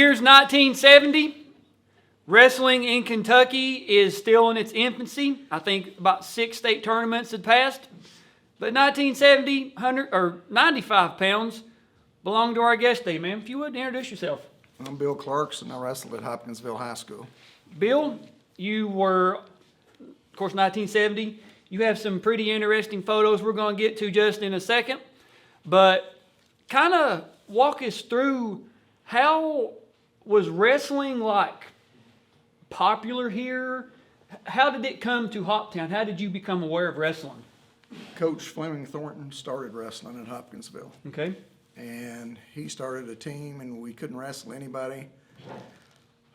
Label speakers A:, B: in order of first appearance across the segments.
A: year's 1970. Wrestling in Kentucky is still in its infancy. I think about 6 state tournaments had passed. But 1970, 100 or 95 pounds belonged to our guest today, man. If you would introduce yourself.
B: I'm Bill Clarkson. I wrestled at Hopkinsville High School.
A: Bill, you were, of course, 1970. You have some pretty interesting photos we're going to get to just in a second. But kind of walk us through, how was wrestling like popular here? How did it come to Hoptown? How did you become aware of wrestling?
B: Coach Fleming Thornton started wrestling at Hopkinsville.
A: Okay.
B: And he started a team, and we couldn't wrestle anybody.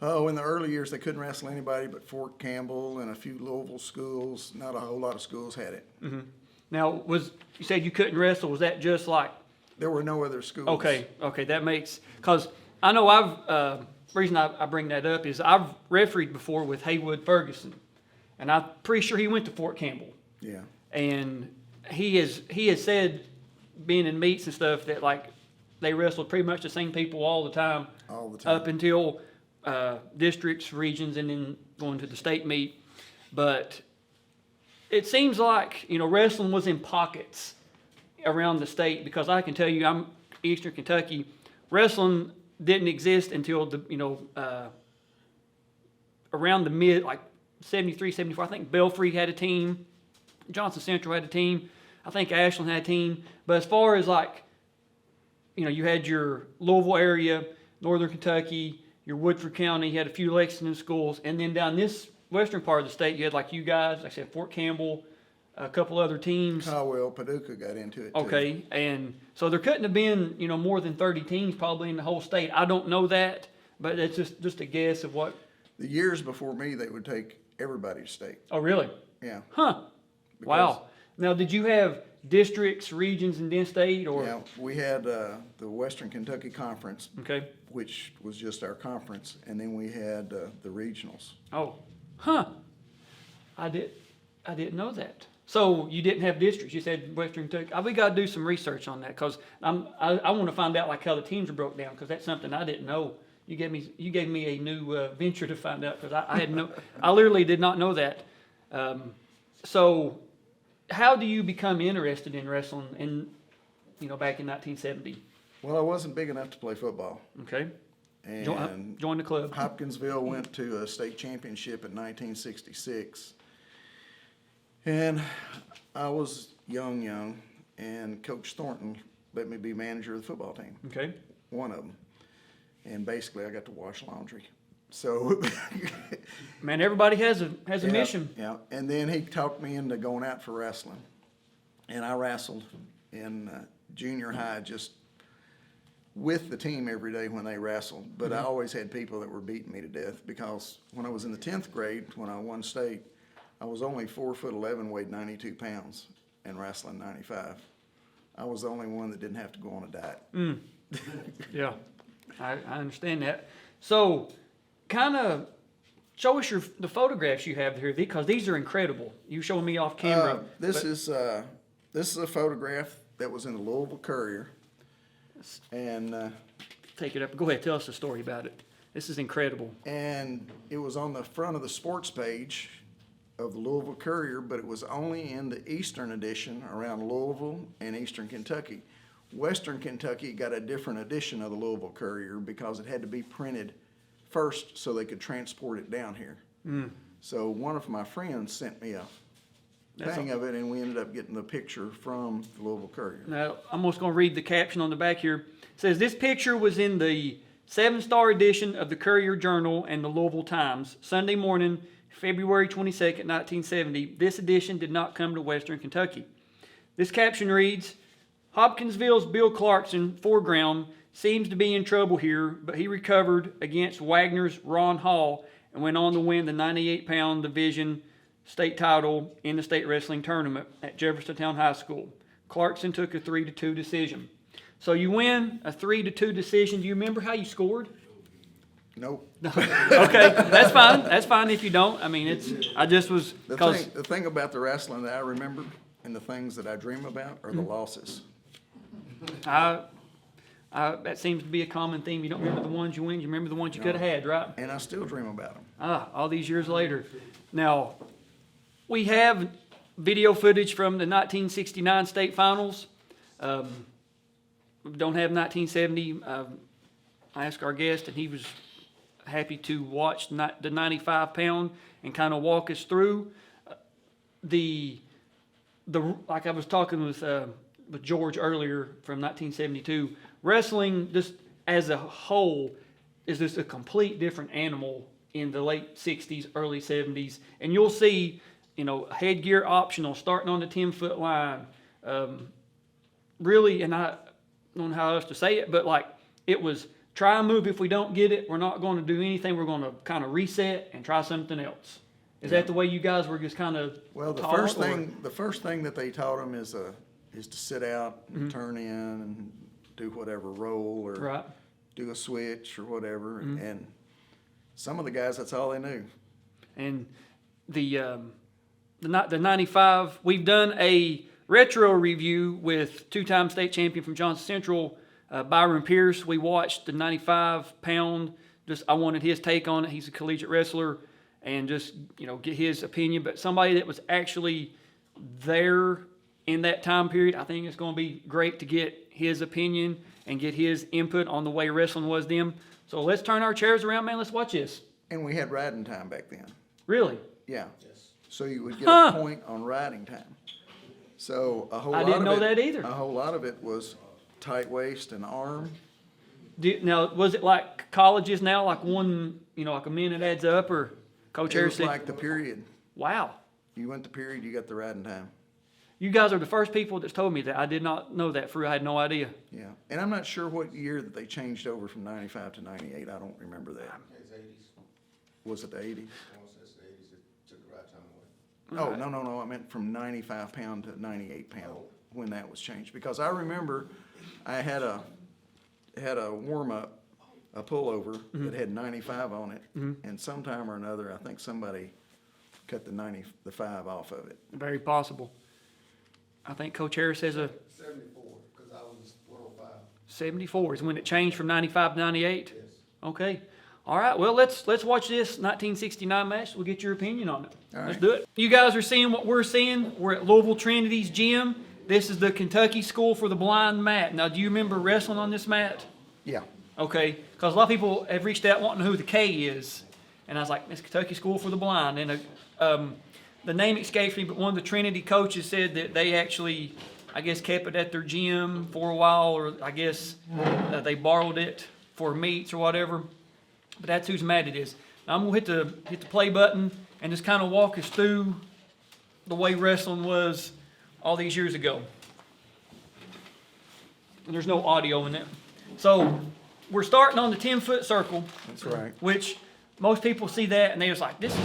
B: Oh, in the early years, they couldn't wrestle anybody but Fort Campbell and a few Louisville schools. Not a whole lot of schools had it.
A: Mm-hmm. Now, you said you couldn't wrestle. Was that just like?
B: There were no other schools.
A: Okay, that makes, because I know the reason I bring that up is I've refereed before with Haywood Ferguson, and I'm pretty sure he went to Fort Campbell.
B: Yeah.
A: And he has said, being in meets and stuff, that like they wrestled pretty much the same people all the time.
B: All the time.
A: Up until districts, regions, and then going to the state meet. But it seems like, wrestling was in pockets around the state, because I can tell you, I'm Eastern Kentucky. Wrestling didn't exist until around the mid, like 73, 74. I think Belfry had a team. Johnson Central had a team. I think Ashland had a team. But as far as you had your Louisville area, Northern Kentucky, your Woodford County, you had a few Lexington schools, and then down this western part of the state, you had like you guys, like I said, Fort Campbell, a couple other teams.
B: Caldwell, Paducah got into it too.
A: Okay, and so there couldn't have been, more than 30 teams probably in the whole state. I don't know that, but it's just a guess of what.
B: The years before me, they would take everybody to state.
A: Oh, really?
B: Yeah.
A: Huh. Wow. Now, did you have districts, regions, and then state, or?
B: Yeah, we had the Western Kentucky Conference,
A: Okay.
B: which was just our conference, and then we had the regionals.
A: Oh, huh. I didn't know that. So you didn't have districts. You said Western Kentucky. We got to do some research on that, because I want to find out like how the teams are broke down, because that's something I didn't know. You gave me a new venture to find out, because I literally did not know that. So how do you become interested in wrestling back in 1970?
B: Well, I wasn't big enough to play football.
A: Okay.
B: And
A: join the club.
B: Hopkinsville went to a state championship in 1966. And I was young, and Coach Thornton let me be manager of the football team.
A: Okay.
B: One of them. And basically I got to wash laundry. So
A: man, everybody has a mission.
B: Yeah, and then he talked me into going out for wrestling. And I wrestled in junior high just with the team every day when they wrestled. But I always had people that were beating me to death, because when I was in the 10th grade, when I won state, I was only 4'11", weighed 92 pounds, and wrestling 95. I was the only one that didn't have to go on a diet.
A: Yeah, I understand that. So, kind of show us the photographs you have here, because these are incredible. You showing me off camera.
B: This is a photograph that was in the Louisville Courier, and
A: take it up. Go ahead, tell us the story about it. This is incredible.
B: And it was on the front of the sports page of the Louisville Courier, but it was only in the Eastern edition around Louisville and Eastern Kentucky. Western Kentucky got a different edition of the Louisville Courier, because it had to be printed first so they could transport it down here. So one of my friends sent me a thing of it, and we ended up getting the picture from the Louisville Courier.
A: Now, I'm just going to read the caption on the back here. It says, this picture was in the 7-star edition of the Courier Journal and the Louisville Times, Sunday morning, February 22nd, 1970. This edition did not come to Western Kentucky. This caption reads, Hopkinsville's Bill Clarkson, foreground, seems to be in trouble here, but he recovered against Wagner's Ron Hall and went on to win the 98-pound division state title in the state wrestling tournament at Jeffersontown High School. Clarkson took a 3-2 decision. So you win a 3-2 decision. Do you remember how you scored?
B: Nope.
A: Okay, that's fine. That's fine if you don't. I mean, I just was, because
B: The thing about the wrestling that I remember and the things that I dream about are the losses.
A: I That seems to be a common theme. You don't remember the ones you win, you remember the ones you could have had, right?
B: And I still dream about them.
A: All these years later. Now, we have video footage from the 1969 state finals. We don't have 1970. I asked our guest, and he was happy to watch the 95-pound and kind of walk us through the like I was talking with George earlier from 1972. Wrestling, just as a whole, is just a complete different animal in the late 60s, early 70s. And you'll see, headgear optional, starting on the 10-foot line. Really, and I don't know how else to say it, but like it was try and move. If we don't get it, we're not going to do anything. We're going to kind of reset and try something else. Is that the way you guys were just kind of
B: Well, the first thing that they taught them is to sit out and turn in and do whatever roll or do a switch or whatever. And some of the guys, that's all they knew.
A: And the 95, we've done a retro review with two-time state champion from Johnson Central, Byron Pierce. We watched the 95-pound. I wanted his take on it. He's a collegiate wrestler, and just get his opinion. But somebody that was actually there in that time period, I think it's going to be great to get his opinion and get his input on the way wrestling was then. So let's turn our chairs around, man. Let's watch this.
B: And we had riding time back then.
A: Really?
B: Yeah. So you would get a point on riding time. So I didn't know that either. A whole lot of it was tight waist and arm.
A: Now, was it like colleges now, like one, like a minute adds up, or Coach Harris said?
B: It was like the period.
A: Wow.
B: You went to period, you got the riding time.
A: You guys are the first people that's told me that. I did not know that. I had no idea.
B: Yeah. And I'm not sure what year that they changed over from 95 to 98. I don't remember that.
C: It's 80s.
B: Was it the 80s?
C: Once it's the 80s, it took the right time away.
B: Oh, no. I meant from 95 pound to 98 pound when that was changed. Because I remember I had a warm-up, a pullover that had 95 on it. And sometime or another, I think somebody cut the 5 off of it.
A: Very possible. I think Coach Harris says
C: 74, because I was 105.
A: 74 is when it changed from 95 to 98?
C: Yes.
A: Okay. All right, well, let's watch this 1969 match. We'll get your opinion on it.
B: All right.
A: Let's do it. You guys are seeing what we're seeing. We're at Louisville Trinity's gym. This is the Kentucky School for the Blind mat. Now, do you remember wrestling on this mat?
B: Yeah.
A: Okay, because a lot of people have reached out wanting to know who the K is. And I was like, it's Kentucky School for the Blind. And the name escapes me, but one of the Trinity coaches said that they actually, I guess, kept it at their gym for a while, or I guess they borrowed it for meets or whatever. But that's whose mat it is. Now I'm going to hit the play button and just kind of walk us through the way wrestling was all these years ago. And there's no audio in it. So we're starting on the 10-foot circle.
B: That's right.
A: Which most people see that and they're just like, this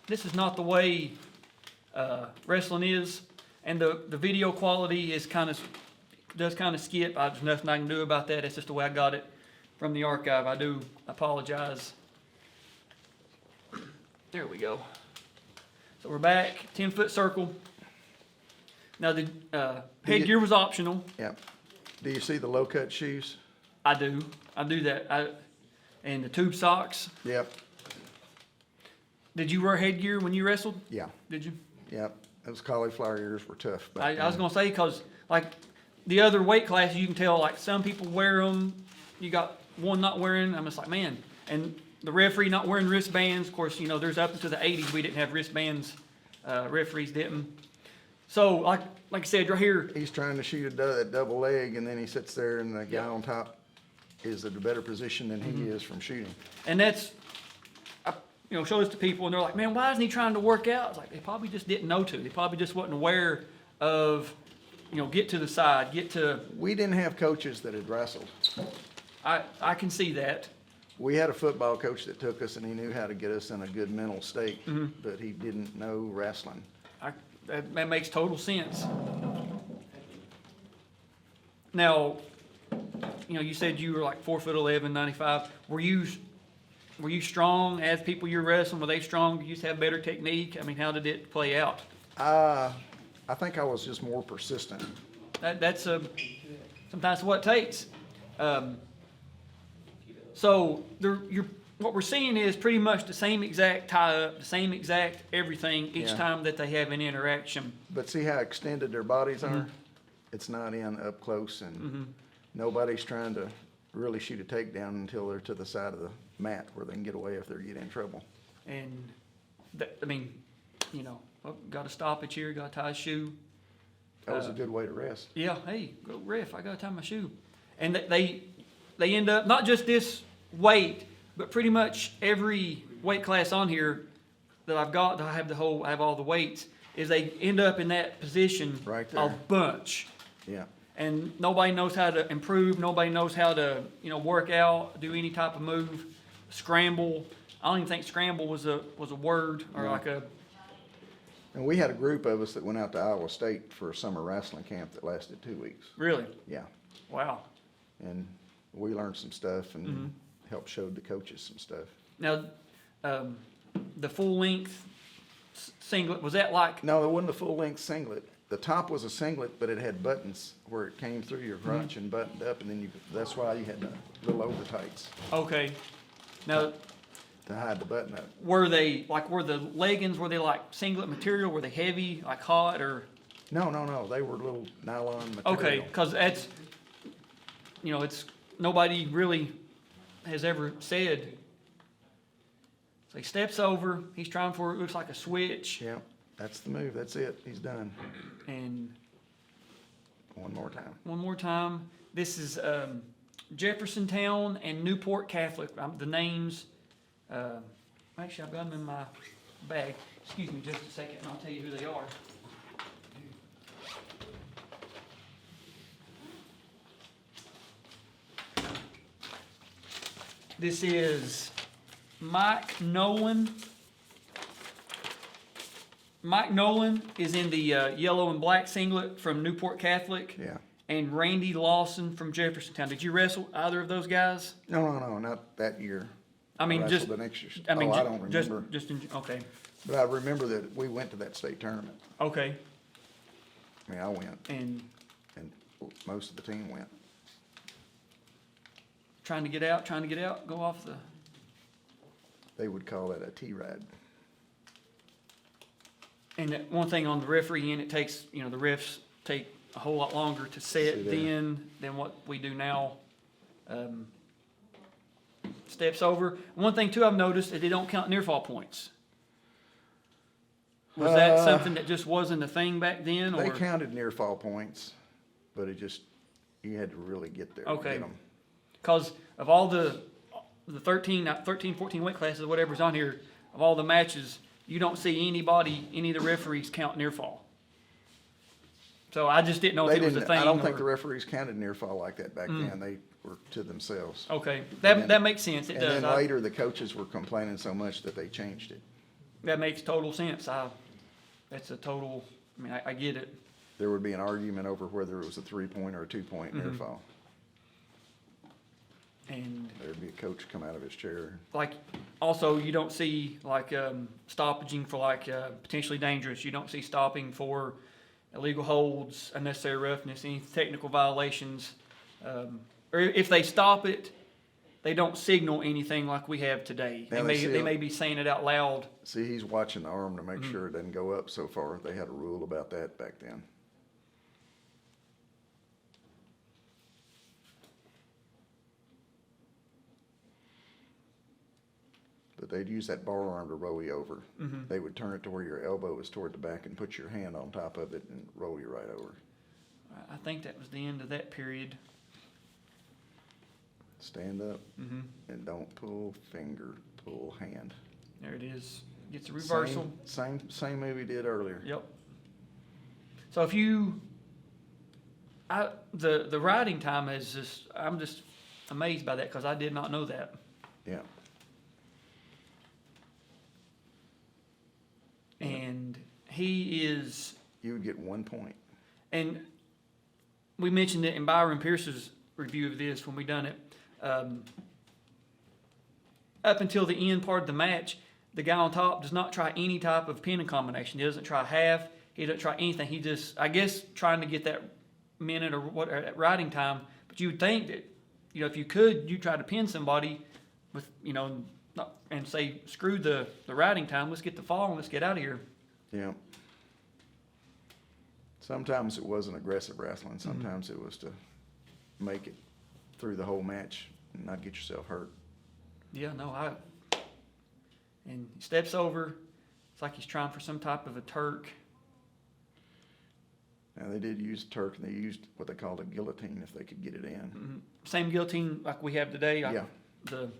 A: is not the way wrestling is. And the video quality is does kind of skip. There's nothing I can do about that. It's just the way I got it from the archive. I do apologize. There we go. So we're back, 10-foot circle. Now the headgear was optional.
B: Yep. Do you see the low-cut shoes?
A: I do that. And the tube socks.
B: Yep.
A: Did you wear headgear when you wrestled?
B: Yeah.
A: Did you?
B: Yep. Those cauliflower ears were tough.
A: I was going to say, because like the other weight classes, you can tell like some people wear them. You got one not wearing. I'm just like, man. And the referee not wearing wristbands. Of course, there's up into the 80s we didn't have wristbands. Referees didn't. So like I said, right here.
B: He's trying to shoot a double leg, and then he sits there, and the guy on top is at a better position than he is from shooting.
A: And that's, show this to people, and they're like, man, why isn't he trying to work out? It's like, they probably just didn't know to. They probably just wasn't aware of, get to the side, get to.
B: We didn't have coaches that had wrestled.
A: I can see that.
B: We had a football coach that took us, and he knew how to get us in a good mental state, but he didn't know wrestling.
A: That makes total sense. Now, you said you were like 4'11", 95. Were you strong as people you're wrestling? Were they strong? Did you just have better technique? I mean, how did it play out?
B: I think I was just more persistent.
A: That's sometimes what it takes. So what we're seeing is pretty much the same exact tie-up, the same exact everything each
B: Yeah.
A: time that they have an interaction.
B: But see how extended their bodies are?
A: Mhm.
B: It's not in up close, and
A: Mhm.
B: nobody's trying to really shoot a takedown until they're to the side of the mat where they can get away if they get in trouble.
A: And, I mean, got to stop it here, got to tie a shoe.
B: That was a good way to rest.
A: Yeah, hey, go ref, I got to tie my shoe. And they end up, not just this weight, but pretty much every weight class on here that I've got, I have all the weights, is they end up in that position
B: Right there.
A: a bunch.
B: Yeah.
A: And nobody knows how to improve, nobody knows how to, work out, do any type of move, scramble. I don't even think scramble was a word or
B: No.
A: like a,
B: And we had a group of us that went out to Iowa State for a summer wrestling camp that lasted 2 weeks.
A: really,
B: Yeah.
A: wow.
B: And we learned some stuff and
A: Mhm.
B: helped show the coaches some stuff.
A: Now, the full length singlet, was that like,
B: No, it wasn't a full-length singlet. The top was a singlet, but it had buttons where it came through your crotch and buttoned up, and then that's why you had the little over tights
A: okay. Now,
B: to hide the button up.
A: were the leggings, were they like singlet material? Were they heavy, like hot, or?
B: No, they were little nylon material.
A: Okay, because that's, it's, nobody really has ever said. So he steps over, he's trying for, it looks like a switch,
B: Yeah, that's the move. That's it. He's done.
A: and
B: One more time.
A: one more time, this is Jeffersontown and Newport Catholic, the names, actually I've got them in my bag. Excuse me just a second and I'll tell you who they are. This is Mike Nolan. Mike Nolan is in the yellow and black singlet from Newport Catholic.
B: Yeah.
A: And Randy Lawson from Jeffersontown. Did you wrestle either of those guys?
B: No, not that year.
A: I mean,
B: wrestled
A: just,
B: the next year.
A: I mean,
B: I don't remember.
A: okay,
B: But I remember that we went to that state tournament.
A: okay,
B: I mean, I went,
A: and
B: and most of the team went.
A: trying to get out, go off the,
B: They would call that a T-ride.
A: and that one thing on the referee end, it takes, the refs take a whole lot longer to set
B: Sit
A: then than what we do now. Steps over. One thing too I've noticed is they don't count near fall points. Was that something that just wasn't a thing back then,
B: They
A: or?
B: counted near fall points, but you had to really get there to
A: Okay.
B: get them.
A: Because of all the 13, 14 weight classes, whatever's on here, of all the matches, you don't see any of the referees count near fall. So I just didn't know if it was a thing.
B: I don't think
A: or-
B: the referees counted near fall like that back then. They were to themselves.
A: Okay,
B: then-
A: that makes sense. It
B: And
A: does.
B: then later, the coaches were complaining so much that they changed it.
A: That makes total sense. That's a total, I mean, I get it.
B: There would be an argument over whether it was a 3-point or a 2-point near
A: Mhm.
B: fall.
A: And
B: There'd be a coach come out of his chair.
A: like, also, you don't see like stoppaging for like potentially dangerous. You don't see stopping for illegal holds, unnecessary roughness, any technical violations. Or if they stop it, they don't signal anything like we have today.
B: Yeah, they
A: They may be saying it out loud.
B: See, he's watching the arm to make
A: Mm-hmm.
B: sure it doesn't go up so far. They had a rule about that back then. But they'd use that bar arm to roll you over.
A: Mhm.
B: They would turn it to where your elbow was toward the back and put your hand on top of it and roll you right over.
A: I think that was the end of that period.
B: Stand up
A: Mm-hmm.
B: and don't pull finger, pull hand.
A: There it is. Gets a reversal.
B: Same move he did earlier.
A: Yep. So if you, the riding time is just, I'm just amazed by that because I did not know that.
B: Yeah.
A: And he is,
B: You would get 1 point.
A: and we mentioned it in Byron Pierce's review of this when we done it. Up until the end part of the match, the guy on top does not try any type of pinning combination. He doesn't try half. He doesn't try anything. He just, I guess, trying to get that minute or what, or that riding time. But you would think that you know, if you could, you try to pin somebody with, you know, and say, screw the riding time, let's get the fall and let's get out of here.
B: Yeah. Sometimes it wasn't aggressive wrestling. Sometimes it was to make it through the whole match and not get yourself hurt.
A: Yeah, no, and he steps over. It's like he's trying for some type of a Turk.
B: Now, they did use Turk, and they used what they called a guillotine if they could get it in.
A: Same guillotine like we have today.
B: Yeah.
A: The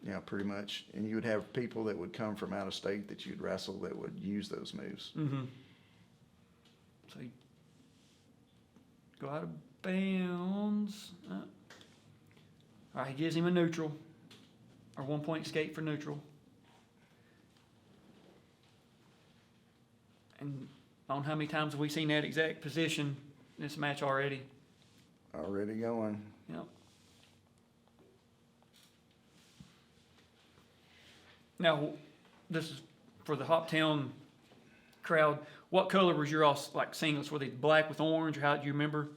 B: Yeah, pretty much. And you would have people that would come from out of state that you'd wrestle that would use those moves.
A: So you go out of bounds. All right, he gives him a neutral, or 1 point escape for neutral. And I don't know how many times have we seen that exact position in this match already.
B: Already going.
A: Yep. Now, this is for the Hoptown crowd. What color was your all like singlets? Were they black with orange, or how do you remember?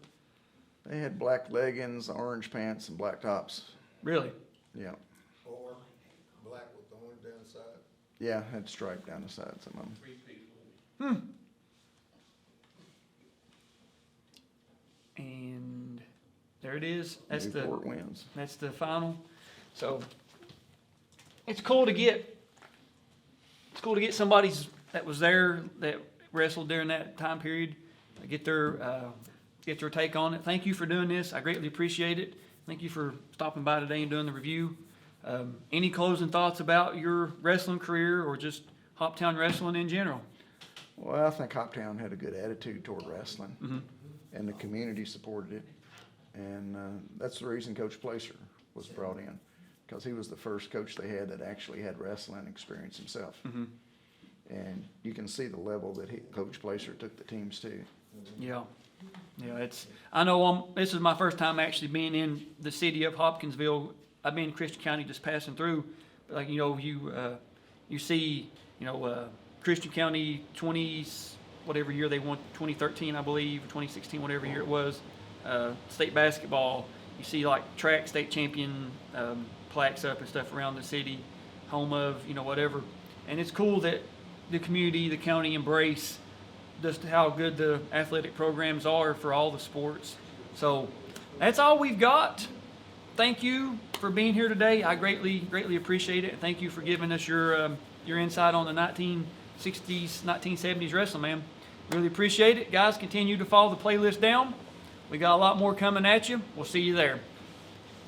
B: They had black leggings, orange pants, and black tops.
A: Really?
B: Yeah.
C: Or black with the orange down the side.
B: Yeah, had stripe down the side, some of them.
A: And there it is. That's
B: Newport wins.
A: That's the final. So it's cool to get somebody that was there that wrestled during that time period, get their take on it. Thank you for doing this. I greatly appreciate it. Thank you for stopping by today and doing the review. Any closing thoughts about your wrestling career or just Hoptown wrestling in general?
B: Well, I think Hoptown had a good attitude toward wrestling, and the community supported it. And that's the reason Coach Placer was brought in, because he was the first coach they had that actually had wrestling experience himself. And you can see the level that Coach Placer took the teams to.
A: Yeah. Yeah, I know this is my first time actually being in the city of Hopkinsville. I've been in Christian County just passing through. But like, you know, you see, you know, Christian County 20s, whatever year they won, 2013, I believe, 2016, whatever year it was, state basketball. You see like track state champion plaques up and stuff around the city, home of, you know, whatever. And it's cool that the community, the county embrace just how good the athletic programs are for all the sports. So that's all we've got. Thank you for being here today. I greatly appreciate it. Thank you for giving us your insight on the 1960s, 1970s wrestling, man. Really appreciate it. Guys, continue to follow the playlist down. We got a lot more coming at you. We'll see you there.